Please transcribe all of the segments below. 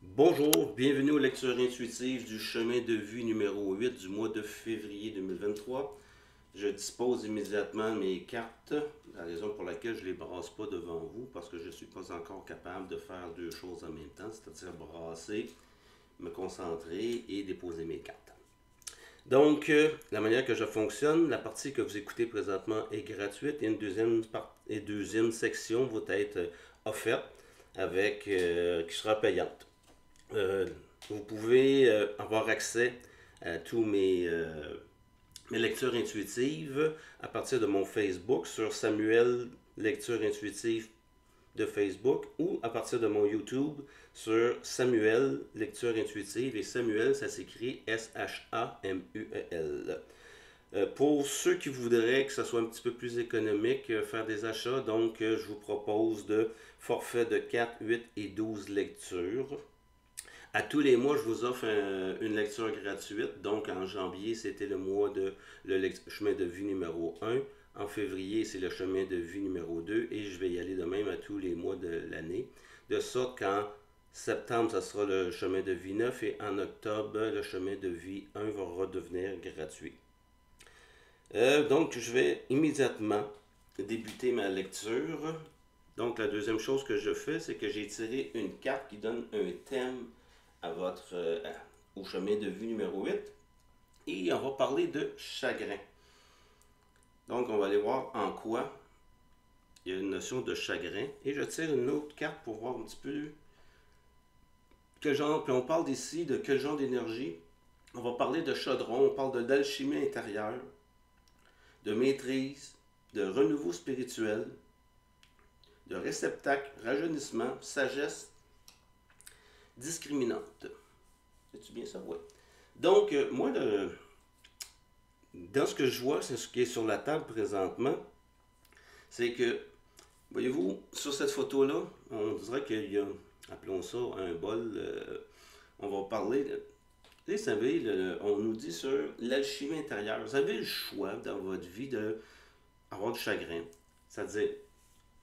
Bonjour, bienvenue aux lectures intuitives du chemin de vie numéro 8 du mois de février 2023. Je dispose immédiatement de mes cartes, la raison pour laquelle je ne les brasse pas devant vous, parce que je ne suis pas encore capable de faire deux choses en même temps, c'est-à-dire brasser, me concentrer et déposer mes cartes. Donc, la manière que je fonctionne, la partie que vous écoutez présentement est gratuite et une deuxième section va être offerte qui sera payante. Euh, Vous pouvez avoir accès à tous mes lectures intuitives à partir de mon Facebook sur Samuel Lecture Intuitive de Facebook ou à partir de mon YouTube sur Samuel Lecture Intuitive. Et Samuel, ça s'écrit S-H-A-M-U-E-L. Pour ceux qui voudraient que ce soit un petit peu plus économique, faire des achats, donc je vous propose de forfait de 4, 8 et 12 lectures. À tous les mois, je vous offre une lecture gratuite. Donc, en janvier, c'était le mois de chemin de vie numéro 1. En février, c'est le chemin de vie numéro 2. Et je vais y aller de même à tous les mois de l'année. De sorte qu'en septembre, ça sera le chemin de vie 9. Et en octobre, le chemin de vie 1 va redevenir gratuit. Donc, je vais immédiatement débuter ma lecture. Donc, la deuxième chose que je fais, c'est que j'ai tiré une carte qui donne un thème à au chemin de vue numéro 8 et on va parler de chagrin. Donc, on va aller voir en quoi il y a une notion de chagrin et je tire une autre carte pour voir un petit peu quel genre, puis on parle ici de quel genre d'énergie. On va parler de chaudron, on parle d'alchimie intérieure, de maîtrise, de renouveau spirituel, de réceptacle, rajeunissement, sagesse discriminante. C'est-tu bien ça? Oui. Donc, moi, dans ce que je vois, c'est ce qui est sur la table présentement, c'est que, voyez-vous, sur cette photo-là, on dirait qu'il y a, appelons ça un bol, on va parler, vous savez, on nous dit sur l'alchimie intérieure. Vous avez le choix dans votre vie d'avoir du chagrin, c'est-à-dire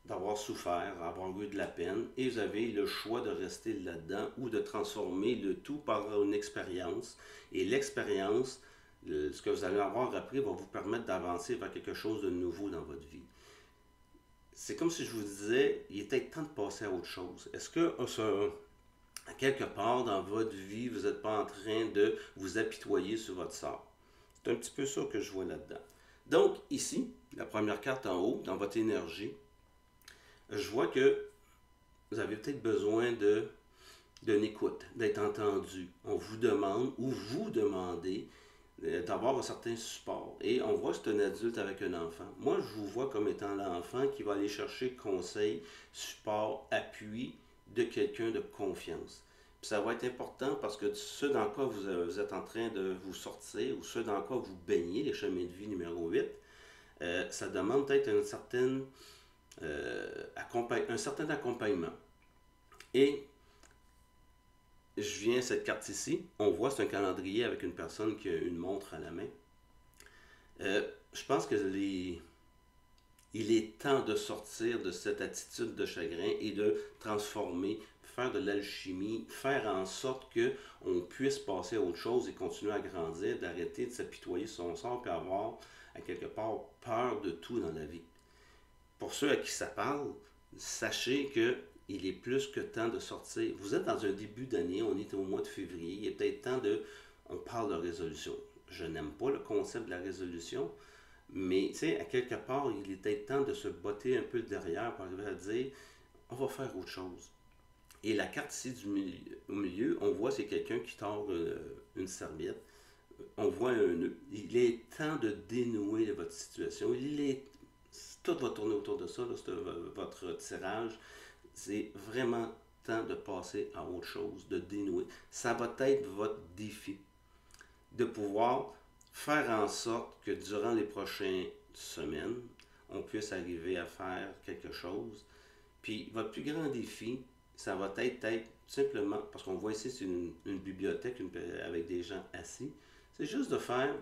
d'avoir souffert, avoir eu de la peine, et vous avez le choix de rester là-dedans ou de transformer le tout par une expérience. Et l'expérience, ce que vous allez avoir appris va vous permettre d'avancer vers quelque chose de nouveau dans votre vie. C'est comme si je vous disais, il était temps de passer à autre chose. Est-ce que, à quelque part dans votre vie, vous n'êtes pas en train de vous apitoyer sur votre sort? C'est un petit peu ça que je vois là-dedans. Donc, ici, la première carte en haut, dans votre énergie, je vois que vous avez peut-être besoin d'une écoute, d'être entendu. On vous demande ou vous demandez d'avoir un certain support. Et on voit que c'est un adulte avec un enfant. Moi, je vous vois comme étant l'enfant qui va aller chercher conseil, support, appui de quelqu'un de confiance. Puis ça va être important parce que ce dans quoi vous êtes en train de vous sortir ou ce dans quoi vous baignez, les chemins de vie numéro 8, ça demande peut-être un certain accompagnement. Et je viens à cette carte ici, on voit c'est un calendrier avec une personne qui a une montre à la main. Je pense que il est temps de sortir de cette attitude de chagrin et de transformer, faire de l'alchimie, faire en sorte que on puisse passer à autre chose et continuer à grandir, d'arrêter de s'apitoyer sur son sort et avoir à quelque part peur de tout dans la vie. Pour ceux à qui ça parle, sachez que il est plus que temps de sortir. Vous êtes dans un début d'année, on est au mois de février, il est peut-être temps de... On parle de résolution. Je n'aime pas le concept de la résolution, mais tu sais, à quelque part, il est peut-être temps de se botter un peu derrière pour arriver à dire, on va faire autre chose. Et la carte ici au milieu, on voit c'est quelqu'un qui tord une serviette. On voit un nœud. Il est temps de dénouer votre situation. Tout va tourner autour de ça, là, votre tirage. C'est vraiment temps de passer à autre chose, de dénouer. Ça va être votre défi de pouvoir faire en sorte que durant les prochaines semaines, on puisse arriver à faire quelque chose. Puis votre plus grand défi, ça va être simplement, parce qu'on voit ici, c'est une bibliothèque avec des gens assis, c'est juste de faire, vous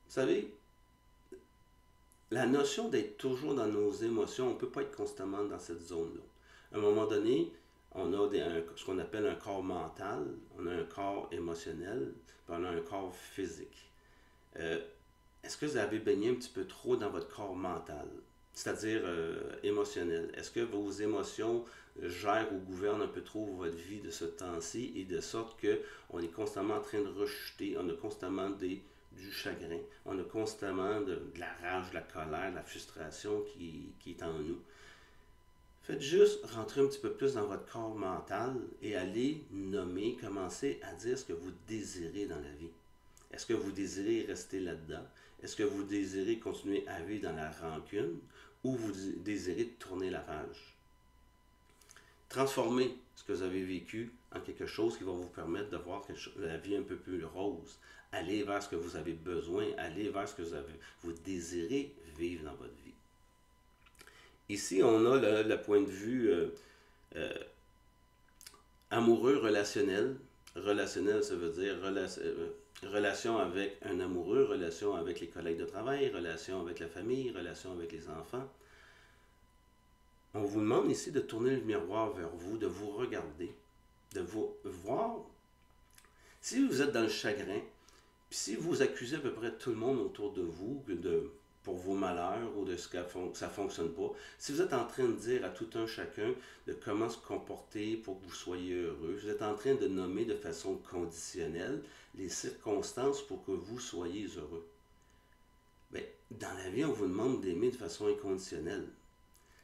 savez, la notion d'être toujours dans nos émotions, on ne peut pas être constamment dans cette zone-là. À un moment donné, On a ce qu'on appelle un corps mental, on a un corps émotionnel, puis on a un corps physique. Euh, Est-ce que vous avez baigné un petit peu trop dans votre corps mental, c'est-à-dire émotionnel? Est-ce que vos émotions gèrent ou gouvernent un peu trop votre vie de ce temps-ci et de sorte que on est constamment en train de rechuter, on a constamment du chagrin, on a constamment de la rage, de la colère, de la frustration qui est en nous? Faites juste rentrer un petit peu plus dans votre corps mental et allez nommer, commencer à dire ce que vous désirez dans la vie. Est-ce que vous désirez rester là-dedans? Est-ce que vous désirez continuer à vivre dans la rancune ou vous désirez tourner la page? Transformez ce que vous avez vécu en quelque chose qui va vous permettre de voir la vie un peu plus rose. Allez vers ce que vous avez besoin, allez vers ce que vous désirez vivre dans votre vie. Ici, on a le point de vue euh, amoureux relationnel. Relationnel, ça veut dire relation avec un amoureux, relation avec les collègues de travail, relation avec la famille, relation avec les enfants. On vous demande ici de tourner le miroir vers vous, de vous regarder, de vous voir. Si vous êtes dans le chagrin, puis si vous accusez à peu près tout le monde autour de vous pour vos malheurs ou de ce que ça ne fonctionne pas, si vous êtes en train de dire à tout un chacun de comment se comporter pour que vous soyez heureux, vous êtes en train de nommer de façon conditionnelle les circonstances pour que vous soyez heureux. Bien, dans la vie, on vous demande d'aimer de façon inconditionnelle.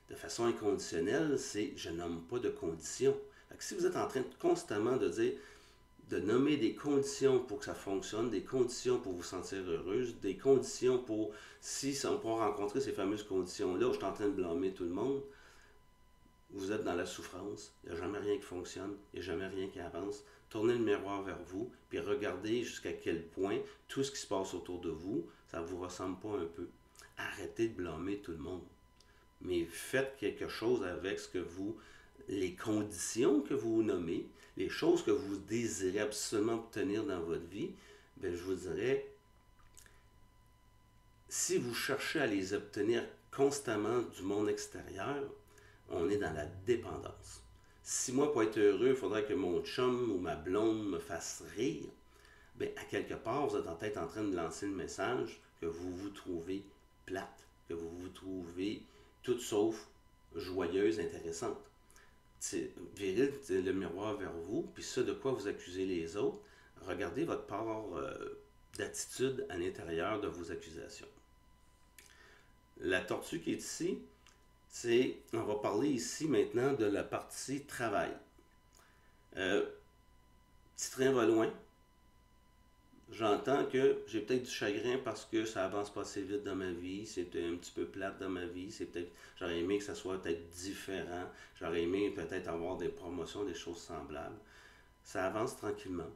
De façon inconditionnelle, c'est je nomme pas de conditions. Fait que si vous êtes en train constamment de dire de nommer des conditions pour que ça fonctionne, des conditions pour vous sentir heureuse, des conditions pour, si on peut rencontrer ces fameuses conditions-là, où je suis en train de blâmer tout le monde, vous êtes dans la souffrance, il n'y a jamais rien qui fonctionne, il n'y a jamais rien qui avance. Tournez le miroir vers vous, puis regardez jusqu'à quel point tout ce qui se passe autour de vous, ça ne vous ressemble pas un peu. Arrêtez de blâmer tout le monde, mais faites quelque chose avec les conditions que vous nommez, les choses que vous désirez absolument obtenir dans votre vie. Bien, je vous dirais, si vous cherchez à les obtenir constamment du monde extérieur, on est dans la dépendance. Si moi, pour être heureux, il faudrait que mon chum ou ma blonde me fasse rire, bien, à quelque part, vous êtes peut-être en train de lancer le message que vous vous trouvez plate, que vous vous trouvez toute sauf joyeuse, intéressante. Virez le miroir vers vous, puis ce de quoi vous accusez les autres, regardez votre part d'attitude à l'intérieur de vos accusations. La tortue qui est ici, on va parler ici maintenant de la partie travail. Petit train va loin. J'entends que j'ai peut-être du chagrin parce que ça avance pas assez vite dans ma vie, c'est un petit peu plate dans ma vie, j'aurais aimé que ça soit peut-être différent, j'aurais aimé peut-être avoir des promotions, des choses semblables. Ça avance tranquillement.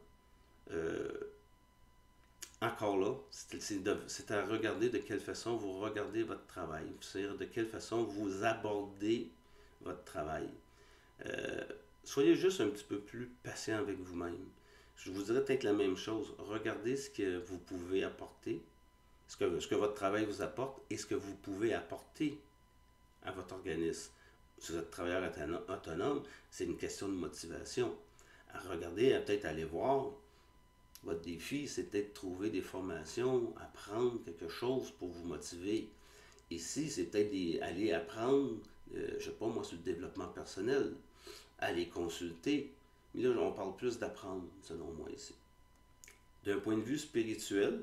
Encore là, c'est à regarder de quelle façon vous regardez votre travail, c'est-à-dire de quelle façon vous abordez votre travail. Soyez juste un petit peu plus patient avec vous-même. Je vous dirais peut-être la même chose. Regardez ce que vous pouvez apporter, ce que votre travail vous apporte et ce que vous pouvez apporter à votre organisme. Si vous êtes travailleur autonome, c'est une question de motivation. À regarder, à peut-être aller voir. Votre défi, c'est peut-être trouver des formations, apprendre quelque chose pour vous motiver. Ici, c'est peut-être aller apprendre, je ne sais pas moi, sur le développement personnel, aller consulter. Mais là, on parle plus d'apprendre, selon moi, ici. D'un point de vue spirituel,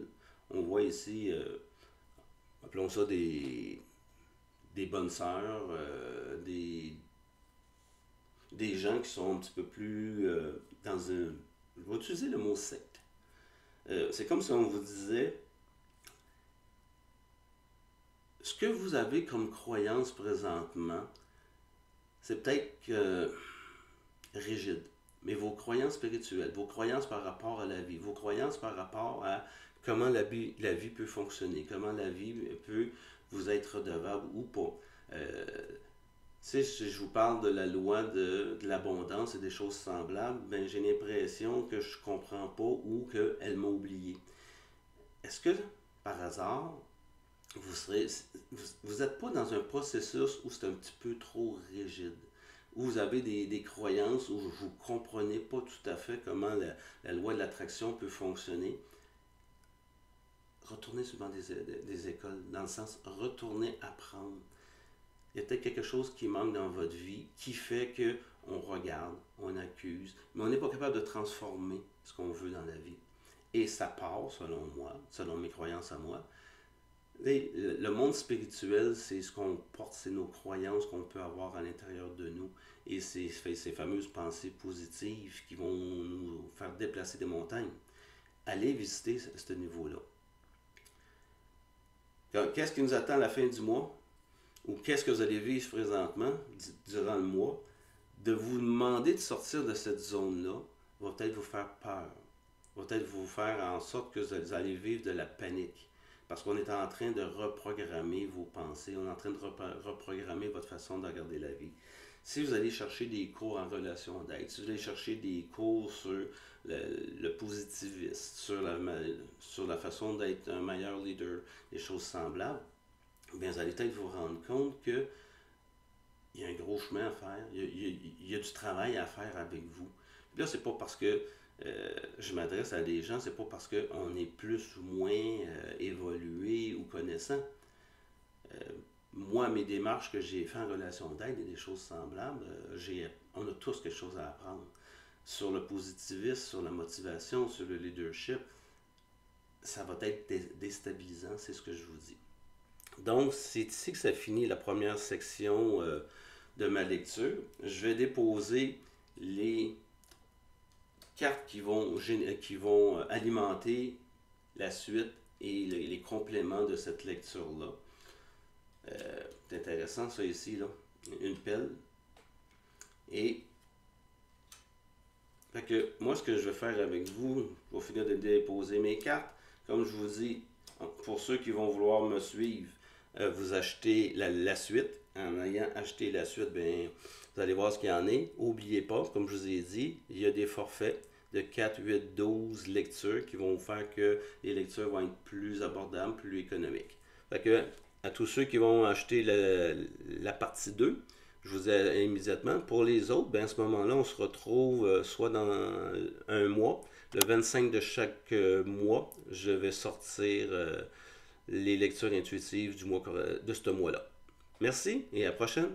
on voit ici, appelons ça des bonnes sœurs, des gens qui sont un petit peu plus dans un... Je vais utiliser le mot secte. C'est comme si on vous disait, ce que vous avez comme croyance présentement, c'est peut-être rigide. Mais vos croyances spirituelles, vos croyances par rapport à la vie, vos croyances par rapport à comment la vie peut fonctionner, comment la vie peut vous être redevable ou pas. Si je vous parle de la loi de l'abondance et des choses semblables, ben, j'ai l'impression que je ne comprends pas ou qu'elle m'a oublié. Est-ce que, par hasard, vous n'êtes pas dans un processus où c'est un petit peu trop rigide, où vous avez des croyances, où vous ne comprenez pas tout à fait comment la loi de l'attraction peut fonctionner, retournez souvent des écoles, dans le sens, retournez apprendre. Il y a peut-être quelque chose qui manque dans votre vie qui fait que on regarde, on accuse, mais on n'est pas capable de transformer ce qu'on veut dans la vie. Et ça part, selon moi, selon mes croyances à moi. Le monde spirituel, c'est ce qu'on porte, c'est nos croyances qu'on peut avoir à l'intérieur de nous. Et c'est ces fameuses pensées positives qui vont nous faire déplacer des montagnes. Allez visiter ce niveau-là. Qu'est-ce qui nous attend à la fin du mois? Ou qu'est-ce que vous allez vivre présentement durant le mois? De vous demander de sortir de cette zone-là va peut-être vous faire peur. Va peut-être vous faire en sorte que vous allez vivre de la panique. Parce qu'on est en train de reprogrammer vos pensées, on est en train de reprogrammer votre façon de regarder la vie. Si vous allez chercher des cours en relation d'aide, si vous allez chercher des cours sur le positivisme, sur la façon d'être un meilleur leader, des choses semblables, bien, vous allez peut-être vous rendre compte qu'il y a un gros chemin à faire, il y a du travail à faire avec vous. Puis là, c'est pas parce que je m'adresse à des gens, c'est pas parce qu'on est plus ou moins évolué ou connaissant. Moi, mes démarches que j'ai faites en relation d'aide et des choses semblables, on a tous quelque chose à apprendre. Sur le positivisme, sur la motivation, sur le leadership, ça va être déstabilisant, c'est ce que je vous dis. Donc, c'est ici que ça finit la première section de ma lecture. Je vais déposer les cartes qui vont alimenter la suite et les compléments de cette lecture-là. C'est intéressant ça ici, là. Une pelle. Et fait que moi, ce que je vais faire avec vous, je vais finir de déposer mes cartes. Comme je vous dis, pour ceux qui vont vouloir me suivre, vous achetez la suite. En ayant acheté la suite, bien, vous allez voir ce qu'il y en est. N'oubliez pas, comme je vous ai dit, il y a des forfaits de 4, 8, 12 lectures qui vont faire que les lectures vont être plus abordables, plus économiques. Fait que, à tous ceux qui vont acheter la partie 2, je vous ai immédiatement. Pour les autres, ben à ce moment-là, on se retrouve soit dans un mois. Le 25 de chaque mois, je vais sortir les lectures intuitives de ce mois-là. Merci et à la prochaine.